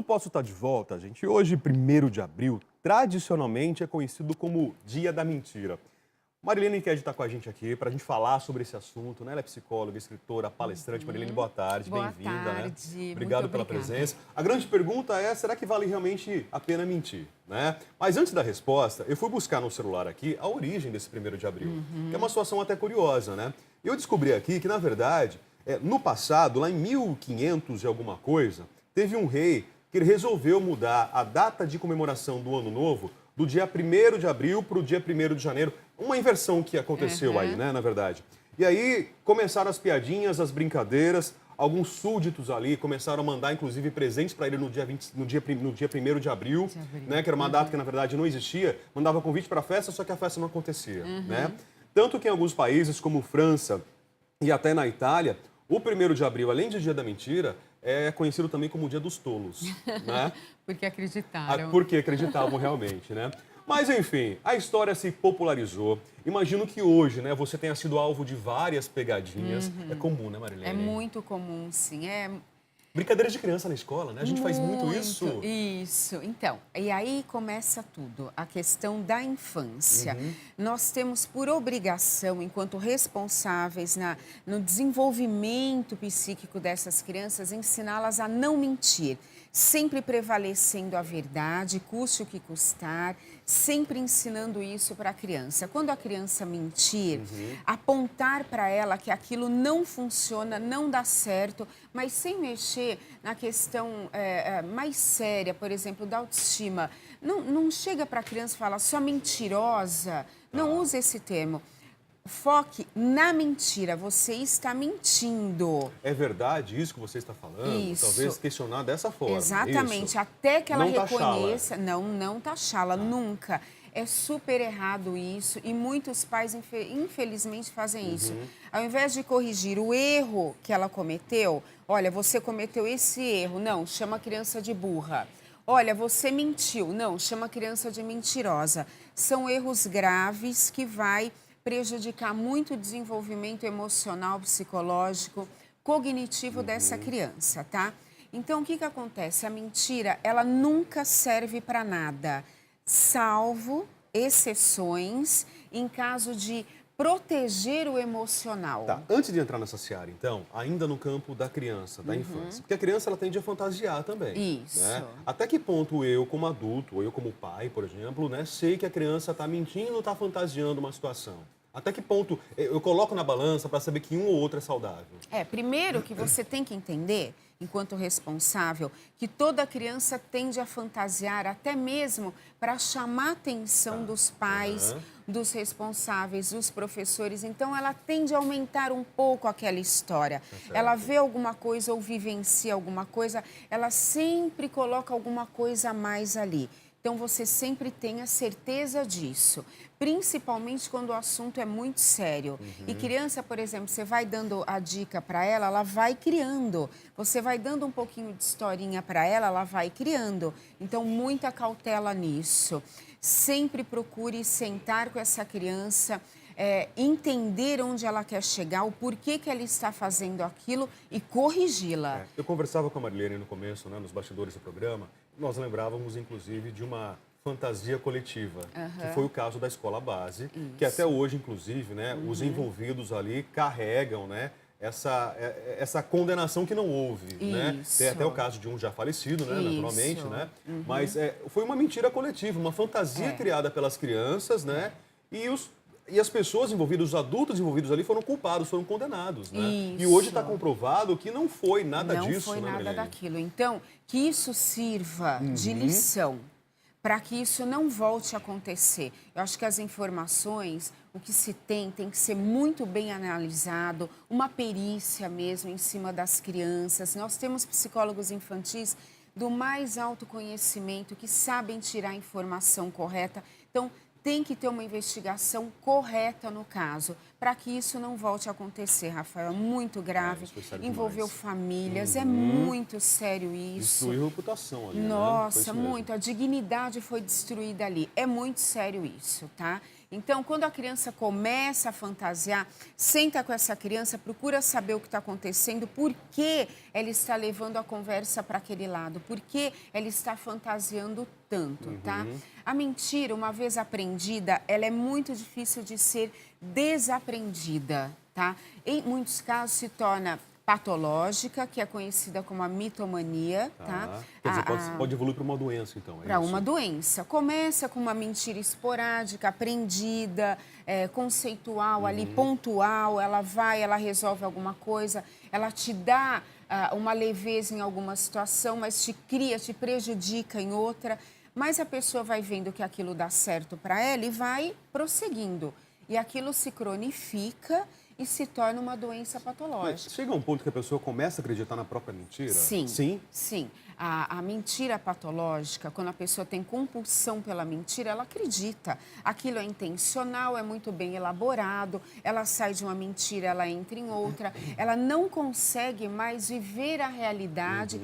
posso estar de volta, gente? Hoje, 1º de abril, tradicionalmente é conhecido como Dia da Mentira. Marilene quer estar com a gente aqui para a gente falar sobre esse assunto, né? Ela é psicóloga, escritora, palestrante. Marilene, boa tarde, Boa bem-vinda, né? tarde, Obrigado muito pela obrigada. presença. A grande pergunta é, será que vale realmente a pena mentir, né? Mas antes da resposta, eu fui buscar no celular aqui a origem desse 1º de abril, que é uma situação até curiosa, né? Eu descobri aqui que, na verdade, no passado, lá em 1500 e alguma coisa, teve um rei que ele resolveu mudar a data de comemoração do Ano Novo do dia 1º de abril para o dia 1º de janeiro. Uma inversão que aconteceu aí, né, na verdade. E aí começaram as piadinhas, as brincadeiras, alguns súditos ali começaram a mandar, inclusive, presentes para ele no dia 1º de abril, né, que era uma data que, na verdade, não existia. Mandava convite para a festa, só que a festa não acontecia, né? Tanto que em alguns países, como França e até na Itália, o 1º de abril, além de Dia da Mentira, é conhecido também como o Dia dos Tolos, né? Porque acreditaram. Porque acreditavam realmente, né? Mas, enfim, a história se popularizou. Imagino que hoje, né, você tenha sido alvo de várias pegadinhas. É comum, né, Marilene? É muito comum, sim. Brincadeiras de criança na escola, né? A gente faz muito isso. Isso. Então, e aí começa tudo, a questão da infância. Nós temos por obrigação, enquanto responsáveis no desenvolvimento psíquico dessas crianças, ensiná-las a não mentir, sempre prevalecendo a verdade, custe o que custar, sempre ensinando isso para a criança. Quando a criança mentir, apontar para ela que aquilo não funciona, não dá certo, mas sem mexer na questão mais séria, por exemplo, da autoestima. Não chega para a criança e fala, sua mentirosa. Não use esse termo. Foque na mentira, você está mentindo. É verdade isso que você está falando? Isso. Talvez questionar dessa forma. Exatamente, Isso. até que ela Não reconheça. Não taxá-la, nunca. É super errado isso e muitos pais, infelizmente, fazem isso. Ao invés de corrigir o erro que ela cometeu, olha, você cometeu esse erro, não, chama a criança de burra. Olha, você mentiu, não, chama a criança de mentirosa. São erros graves que vai prejudicar muito o desenvolvimento emocional, psicológico, cognitivo dessa criança, tá? Então, o que acontece? A mentira, ela nunca serve para nada, salvo exceções em caso de proteger o emocional. Tá, antes de entrar nessa seara, então, ainda no campo da criança, da infância, porque a criança ela tende a fantasiar também. Isso. Né? Até que ponto eu, como adulto, ou eu como pai, por exemplo, né, sei que a criança está mentindo ou está fantasiando uma situação? Até que ponto eu coloco na balança para saber que um ou outro é saudável? Primeiro que você tem que entender, enquanto responsável, que toda criança tende a fantasiar, até mesmo para chamar a atenção dos pais, dos responsáveis, dos professores. Então, ela tende a aumentar um pouco aquela história. Ela vê alguma coisa ou vivencia alguma coisa, ela sempre coloca alguma coisa a mais ali. Então, você sempre tenha certeza disso, principalmente quando o assunto é muito sério. E criança, por exemplo, você vai dando a dica para ela, ela vai criando. Você vai dando um pouquinho de historinha para ela vai criando. Então, muita cautela nisso. Sempre procure sentar com essa criança, entender onde ela quer chegar, o porquê que ela está fazendo aquilo e corrigi-la. Eu conversava com a Marilene no começo, né, nos bastidores do programa. Nós lembrávamos, inclusive, de uma fantasia coletiva, que foi o caso da escola base, que até hoje, inclusive, né, os envolvidos ali carregam, né, essa condenação que não houve, né? Tem até o caso de um já falecido, né, naturalmente, né? Mas foi uma mentira coletiva, uma fantasia criada pelas crianças, né? E as pessoas envolvidas, os adultos envolvidos ali foram culpados, foram condenados, né? E hoje está comprovado que não foi nada disso, Não foi né, nada Marilene? daquilo. Então, que isso sirva de lição para que isso não volte a acontecer. Eu acho que as informações, o que se tem que ser muito bem analisado, uma perícia mesmo em cima das crianças. Nós temos psicólogos infantis do mais alto conhecimento que sabem tirar a informação correta. Então, tem que ter uma investigação correta no caso, para que isso não volte a acontecer, Rafael. É muito grave, envolveu famílias, é muito sério isso. Destruiu reputação ali, Nossa, né? muito. A dignidade foi destruída ali. É muito sério isso, tá? Então, quando a criança começa a fantasiar, senta com essa criança, procura saber o que está acontecendo, por que ela está levando a conversa para aquele lado, por que ela está fantasiando tanto, tá? A mentira, uma vez aprendida, ela é muito difícil de ser desaprendida, tá? Em muitos casos se torna patológica, que é conhecida como a mitomania, tá? Quer dizer, pode evoluir para uma doença, então. Para uma doença. Começa com uma mentira esporádica, aprendida, conceitual, ali, pontual. Ela vai, ela resolve alguma coisa, ela te dá uma leveza em alguma situação, mas te cria, te prejudica em outra. Mas a pessoa vai vendo que aquilo dá certo para ela e vai prosseguindo. E aquilo se cronifica e se torna uma doença patológica. Mas chega um ponto que a pessoa começa a acreditar na própria mentira? Sim. Sim? Sim. A mentira patológica, quando a pessoa tem compulsão pela mentira, ela acredita. Aquilo é intencional, é muito bem elaborado, ela sai de uma mentira, ela entra em outra, ela não consegue mais viver a realidade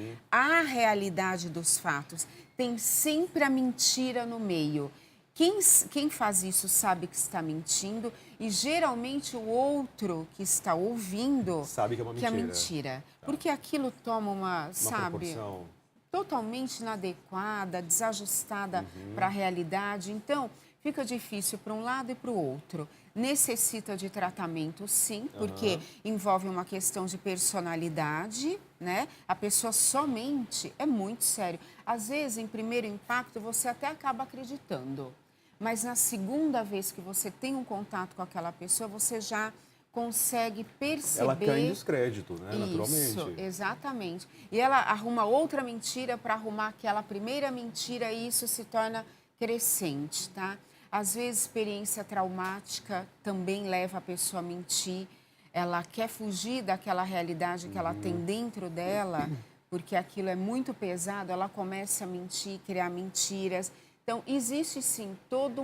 dos fatos. Tem sempre a mentira no meio. Quem faz isso sabe que está mentindo e geralmente o outro que está ouvindo sabe que é uma mentira. mentira. Porque aquilo toma uma proporção totalmente inadequada, desajustada para a realidade. Então, fica difícil para um lado e para o outro. Necessita de tratamento, sim, porque envolve uma questão de personalidade, né? A pessoa somente é muito sério. Às vezes, em primeiro impacto, você até acaba acreditando. Mas na segunda vez que você tem um contato com aquela pessoa, você já consegue perceber... Ela cai em descrédito, né? Isso, naturalmente. Exatamente. E ela arruma outra mentira para arrumar aquela primeira mentira e isso se torna crescente, tá? Às vezes, experiência traumática também leva a pessoa a mentir. Ela quer fugir daquela realidade que ela tem dentro dela, porque aquilo é muito pesado, ela começa a mentir, criar mentiras. Então, existe sim toda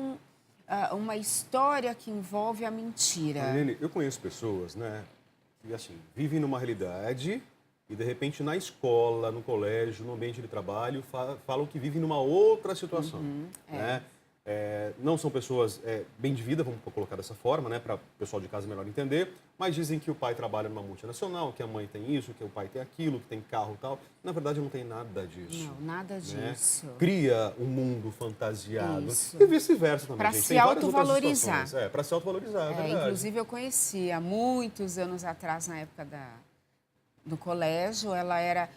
uma história que envolve a mentira. Marlene, eu conheço pessoas, né, que assim, vivem numa realidade e de repente na escola, no colégio, no ambiente de trabalho, falam que vivem numa outra situação, né? Não são pessoas bem de vida, vamos colocar dessa forma, né, para o pessoal de casa melhor entender, mas dizem que o pai trabalha numa multinacional, que a mãe tem isso, que o pai tem aquilo, que tem carro e tal. Na verdade, não tem nada disso. Não, nada né? disso. Cria um mundo fantasiado. Isso. E vice-versa também, Para gente. se Tem várias outras autovalorizar. situações. Para se autovalorizar, é verdade. Inclusive, eu conheci há muitos anos atrás, na época do colégio, ela era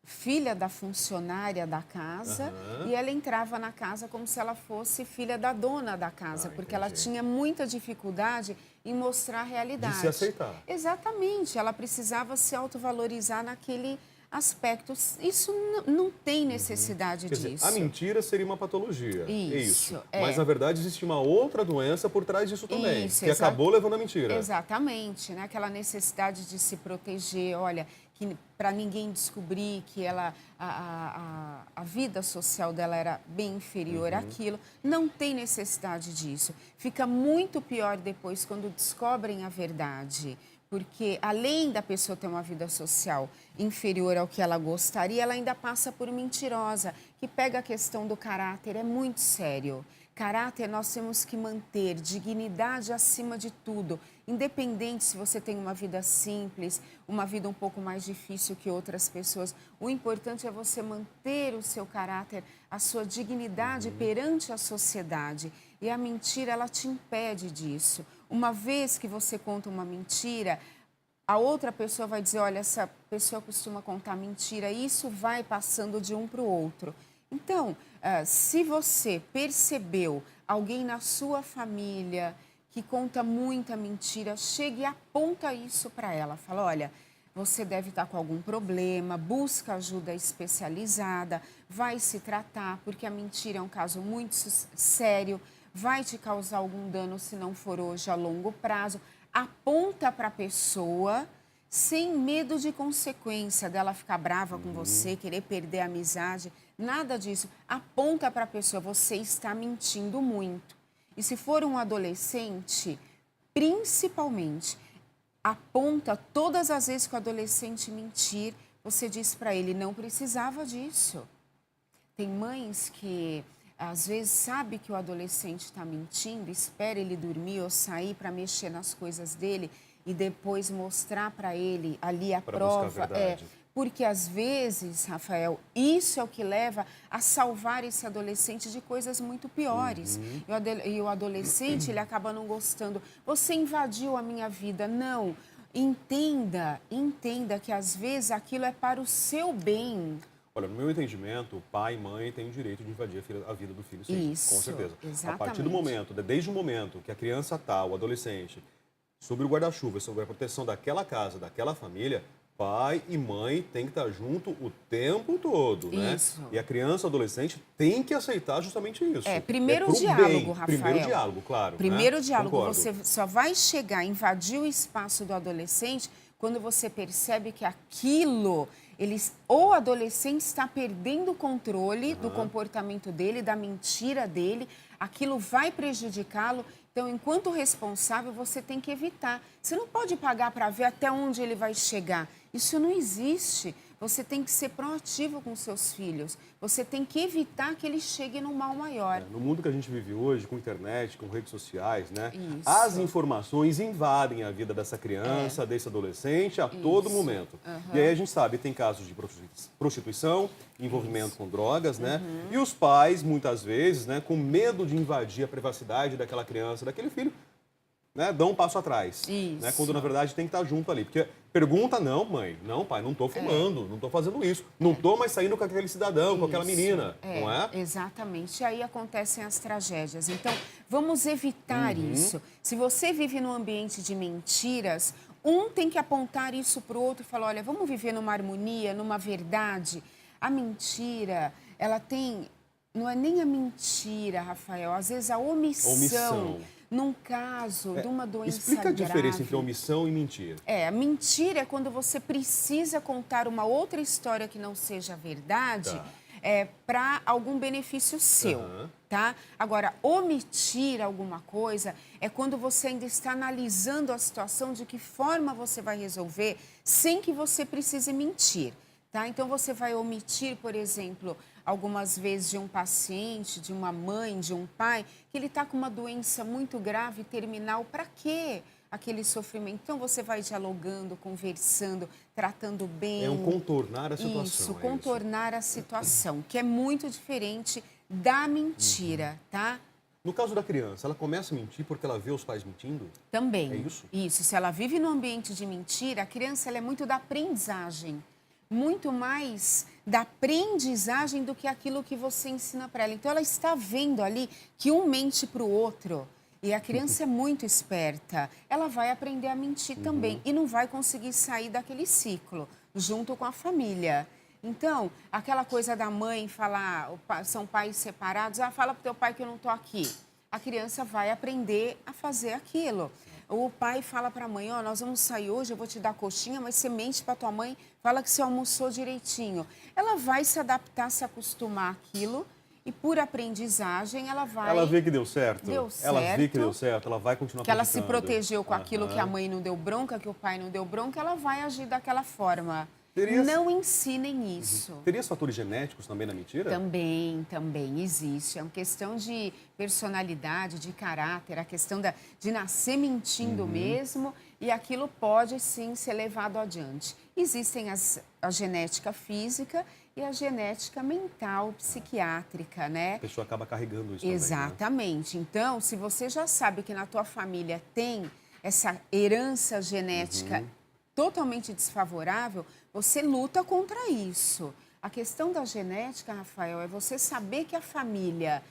filha da funcionária da casa e ela entrava na casa como se ela fosse filha da dona da casa, porque ela tinha muita dificuldade em mostrar a realidade. De se aceitar. Exatamente, ela precisava se autovalorizar naquele aspecto. Isso não tem necessidade Quer disso. dizer, a mentira seria uma patologia. Isso, É. Mas, na verdade, existe uma outra doença por trás disso também, que acabou levando a mentira. Exatamente, né? Aquela necessidade de se proteger, olha, que para ninguém descobrir que a vida social dela era bem inferior àquilo. Não tem necessidade disso. Fica muito pior depois quando descobrem a verdade. Porque, além da pessoa ter uma vida social inferior ao que ela gostaria, ela ainda passa por mentirosa, que pega a questão do caráter, é muito sério. Caráter nós temos que manter, dignidade acima de tudo. Independente se você tem uma vida simples, uma vida um pouco mais difícil que outras pessoas, o importante é você manter o seu caráter, a sua dignidade perante a sociedade. E a mentira, ela te impede disso. Uma vez que você conta uma mentira, a outra pessoa vai dizer, olha, essa pessoa costuma contar mentira, e isso vai passando de um para o outro. Então, se você percebeu alguém na sua família que conta muita mentira, chegue e aponta isso para ela. Fala, olha, você deve estar com algum problema, busca ajuda especializada, vai se tratar, porque a mentira é um caso muito sério, vai te causar algum dano se não for hoje, a longo prazo. Aponta para a pessoa sem medo de consequência dela ficar brava com você, querer perder a amizade, nada disso. Aponta para a pessoa, você está mentindo muito. E se for um adolescente, principalmente, aponta todas as vezes que o adolescente mentir, você diz para ele, não precisava disso. Tem mães que às vezes sabe que o adolescente está mentindo, espera ele dormir ou sair para mexer nas coisas dele e depois mostrar para ele ali a Pra prova. buscar a verdade. Porque às vezes, Rafael, isso é o que leva a salvar esse adolescente de coisas muito piores. E o adolescente, ele acaba não gostando. Você invadiu a minha vida. Não. Entenda que às vezes aquilo é para o seu bem. Olha, no meu entendimento, pai e mãe têm o direito de invadir a vida do filho, sim, Isso, com certeza. exatamente. A partir do momento, desde o momento que a criança está, o adolescente, sob o guarda-chuva, sob a proteção daquela casa, daquela família, pai e mãe têm que estar junto o tempo todo, né? Isso. E a criança, o adolescente, tem que aceitar justamente isso. Primeiro o pro diálogo, bem. Rafael. Primeiro diálogo, claro. Primeiro né? diálogo. Concordo. Você só vai chegar, invadir o espaço do adolescente quando você percebe que aquilo, ou o adolescente está perdendo o controle do comportamento dele, da mentira dele, aquilo vai prejudicá-lo. Então, enquanto responsável, você tem que evitar. Você não pode pagar para ver até onde ele vai chegar. Isso não existe. Você tem que ser proativo com seus filhos. Você tem que evitar que ele chegue num mal maior. No mundo que a gente vive hoje, com internet, com redes sociais, né? Isso. As informações invadem a vida dessa criança, desse adolescente, a todo momento. E aí a gente sabe, tem casos de prostituição, envolvimento com drogas, né? E os pais, muitas vezes, né, com medo de invadir a privacidade daquela criança, daquele filho, né, dão um passo atrás. Isso. Né, quando, na verdade, tem que estar junto ali. Porque pergunta, não, mãe, não, pai, não estou fumando, não estou fazendo isso. Não estou mais saindo com aquele cidadão, com aquela menina, não é? Exatamente. E aí acontecem as tragédias. Então, vamos evitar isso. Se você vive num ambiente de mentiras, um tem que apontar isso para o outro e falar, olha, vamos viver numa harmonia, numa verdade. A mentira, ela tem... Não é nem a mentira, Rafael, às vezes a omissão. Num caso de uma doença Explica a diferença grave. entre omissão e mentira. A mentira é quando você precisa contar uma outra história que não seja verdade para algum benefício seu, tá? Agora, omitir alguma coisa é quando você ainda está analisando a situação, de que forma você vai resolver sem que você precise mentir, tá? Então, você vai omitir, por exemplo, algumas vezes de um paciente, de uma mãe, de um pai, que ele está com uma doença muito grave e terminal. Para quê aquele sofrimento? Então, você vai dialogando, conversando, tratando bem. É um contornar a situação. Isso, contornar a situação, que é muito diferente da mentira, tá? No caso da criança, ela começa a mentir porque ela vê os pais mentindo? Também. É isso? Isso. Se ela vive num ambiente de mentira, a criança ela é muito da aprendizagem. Muito mais da aprendizagem do que aquilo que você ensina para ela. Então, ela está vendo ali que um mente para o outro. E a criança é muito esperta. Ela vai aprender a mentir também. E não vai conseguir sair daquele ciclo, junto com a família. Então, aquela coisa da mãe falar, são pais separados, fala para o teu pai que eu não estou aqui. A criança vai aprender a fazer aquilo. O pai fala para a mãe, nós vamos sair hoje, eu vou te dar coxinha, mas você mente para tua mãe, fala que você almoçou direitinho. Ela vai se adaptar, se acostumar àquilo e por aprendizagem ela vai... Ela vê que deu certo. Deu certo. Ela vê que deu certo, ela vai continuar que ela se praticando. protegeu com aquilo que a mãe não deu bronca, que o pai não deu bronca, ela vai agir daquela forma. Não ensinem isso. Teria fatores genéticos também na mentira? Também existe. É uma questão de personalidade, de caráter, a questão de nascer mentindo mesmo, e aquilo pode sim ser levado adiante. Existem a genética física e a genética mental, psiquiátrica, né? A pessoa acaba carregando isso também, né? Exatamente. Então, se você já sabe que na tua família tem essa herança genética totalmente desfavorável, você luta contra isso. A questão da genética, Rafael, é você saber que a família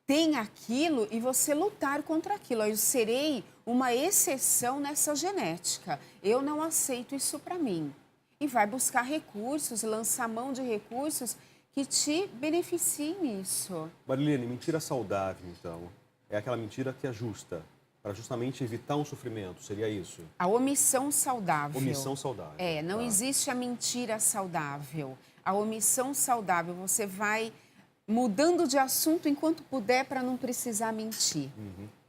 tem aquilo e você lutar contra aquilo. Eu serei uma exceção nessa genética. Eu não aceito isso para mim. E vai buscar recursos, lançar mão de recursos que te beneficiem nisso. Marilene, mentira saudável, então, é aquela mentira que ajusta, para justamente evitar um sofrimento, seria isso? A omissão saudável. Omissão saudável. Não existe a mentira saudável. A omissão saudável, você vai mudando de assunto enquanto puder para não precisar mentir.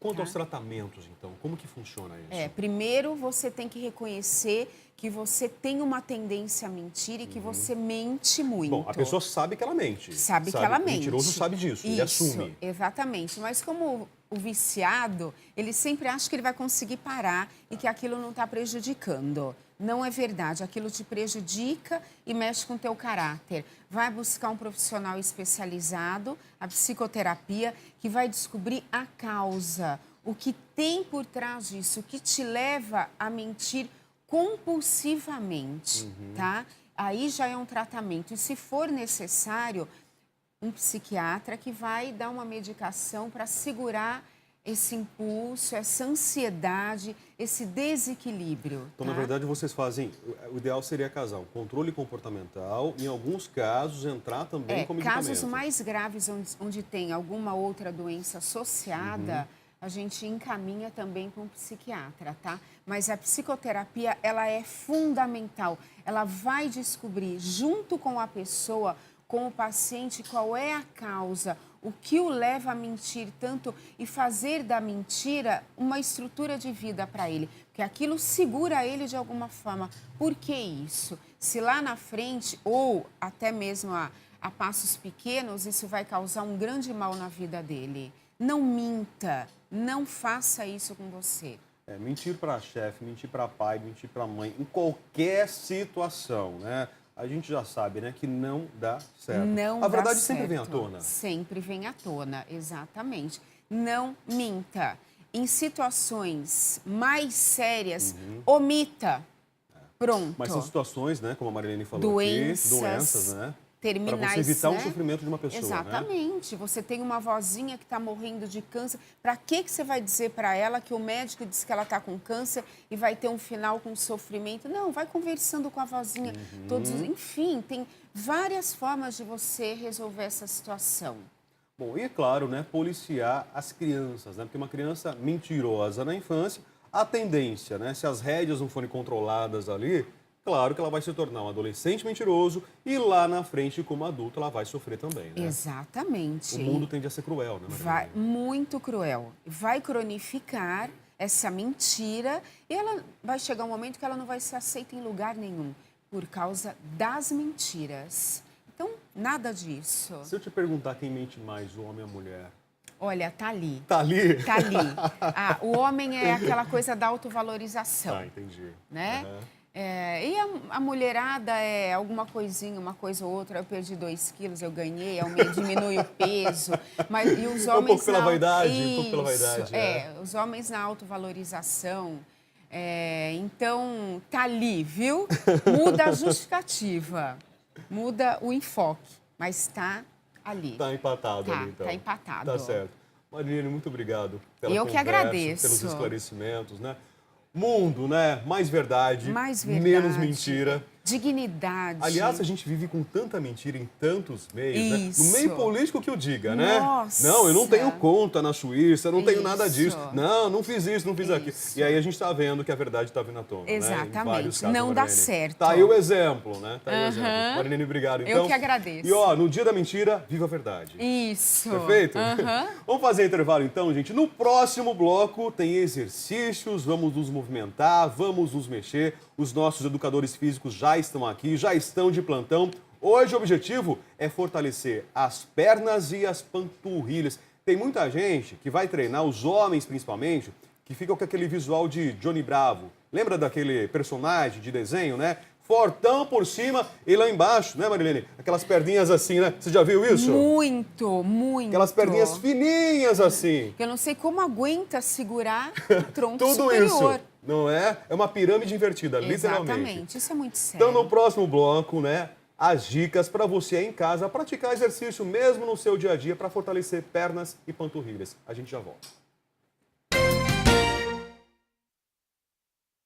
Quanto aos tratamentos, então, como que funciona isso? Primeiro você tem que reconhecer que você tem uma tendência a mentir e que você mente muito. Bom, a pessoa sabe que ela mente. Sabe que ela mente. O mentiroso sabe disso, ele assume. Exatamente. Mas como o viciado, ele sempre acha que ele vai conseguir parar e que aquilo não está prejudicando. Não é verdade. Aquilo te prejudica e mexe com o teu caráter. Vai buscar um profissional especializado, a psicoterapia, que vai descobrir a causa, o que tem por trás disso, o que te leva a mentir compulsivamente, tá? Aí já é um tratamento. E se for necessário, um psiquiatra que vai dar uma medicação para segurar esse impulso, essa ansiedade, esse desequilíbrio. Então, tá? na verdade, vocês fazem... O ideal seria casar um controle comportamental, em alguns casos, entrar também com medicamento. Casos mais graves, onde tem alguma outra doença associada, a gente encaminha também para um psiquiatra, tá? Mas a psicoterapia, ela é fundamental. Ela vai descobrir, junto com a pessoa, com o paciente, qual é a causa, o que o leva a mentir tanto e fazer da mentira uma estrutura de vida para ele. Porque aquilo segura ele de alguma forma. Por que isso? Se lá na frente, ou até mesmo a passos pequenos, isso vai causar um grande mal na vida dele. Não minta, não faça isso com você. Mentir para chefe, mentir para pai, mentir para mãe, em qualquer situação, né? A gente já sabe, né, que não dá certo. Não a verdade dá sempre certo. vem à tona. Sempre vem à tona, exatamente. Não minta. Em situações mais sérias, omita. Pronto. Mas são situações, né, como a Marilene falou doenças, né? Terminais, para você evitar né? o sofrimento de uma pessoa, Exatamente. Né? Você tem uma vozinha que está morrendo de câncer. Para que você vai dizer para ela que o médico disse que ela está com câncer e vai ter um final com sofrimento? Não, vai conversando com a vozinha. Enfim, tem várias formas de você resolver essa situação. Bom, e é claro, né, policiar as crianças, né? Porque uma criança mentirosa na infância, a tendência, né, se as rédeas não forem controladas ali, claro que ela vai se tornar um adolescente mentiroso e lá na frente, como adulto, ela vai sofrer também, né? Exatamente. O mundo tende a ser cruel, né, Marilene? Vai, muito cruel. Vai cronificar essa mentira e ela vai chegar um momento que ela não vai ser aceita em lugar nenhum por causa das mentiras. Então, nada disso. Se eu te perguntar quem mente mais, o homem ou a mulher? Olha, tá ali. Tá ali? Tá ali. O homem é aquela coisa da autovalorização. Ah, entendi. Né? E a mulherada é alguma coisinha, uma coisa ou outra. Eu perdi 2 quilos, eu ganhei, diminui o peso. E os homens um pouco pela vaidade, um pouco pela vaidade. Os homens na autovalorização. Então, tá ali, viu? Muda a justificativa, muda o enfoque, mas tá ali. Tá empatado ali, então. Tá empatado. Tá certo. Marilene, muito obrigado pela Eu conversa, que agradeço. pelos esclarecimentos, né? Mundo, né? Mais verdade, mais verdade, menos mentira. Dignidade. Aliás, a gente vive com tanta mentira em tantos meios, Isso. né? No meio político que eu diga, né? Nossa. Não, eu não tenho conta na Suíça, não tenho nada disso. Isso. Não fiz isso, não fiz aquilo. E aí a gente está vendo que a verdade está vindo à tona, Exatamente. né? Em vários casos, não dá Marilene. certo. Tá aí o exemplo, né? Tá aí o exemplo. Marilene, obrigado. Então, eu que agradeço. E ó, no dia da mentira, viva a verdade. Isso. Perfeito? Vamos fazer intervalo então, gente. No próximo bloco tem exercícios, vamos nos movimentar, vamos nos mexer. Os nossos educadores físicos já estão aqui, já estão de plantão. Hoje o objetivo é fortalecer as pernas e as panturrilhas. Tem muita gente que vai treinar, os homens principalmente, que ficam com aquele visual de Johnny Bravo. Lembra daquele personagem de desenho, né? Fortão por cima e lá embaixo, né, Marilene? Aquelas perninhas assim, né? Você já viu isso? Muito, muito. Aquelas perninhas fininhas assim. Eu não sei como aguenta segurar o tronco Tudo superior. isso, não é? É uma pirâmide invertida, literalmente. Exatamente, isso é muito sério. Então, no próximo bloco, né, as dicas para você aí em casa praticar exercício mesmo no seu dia a dia para fortalecer pernas e panturrilhas. A gente já volta.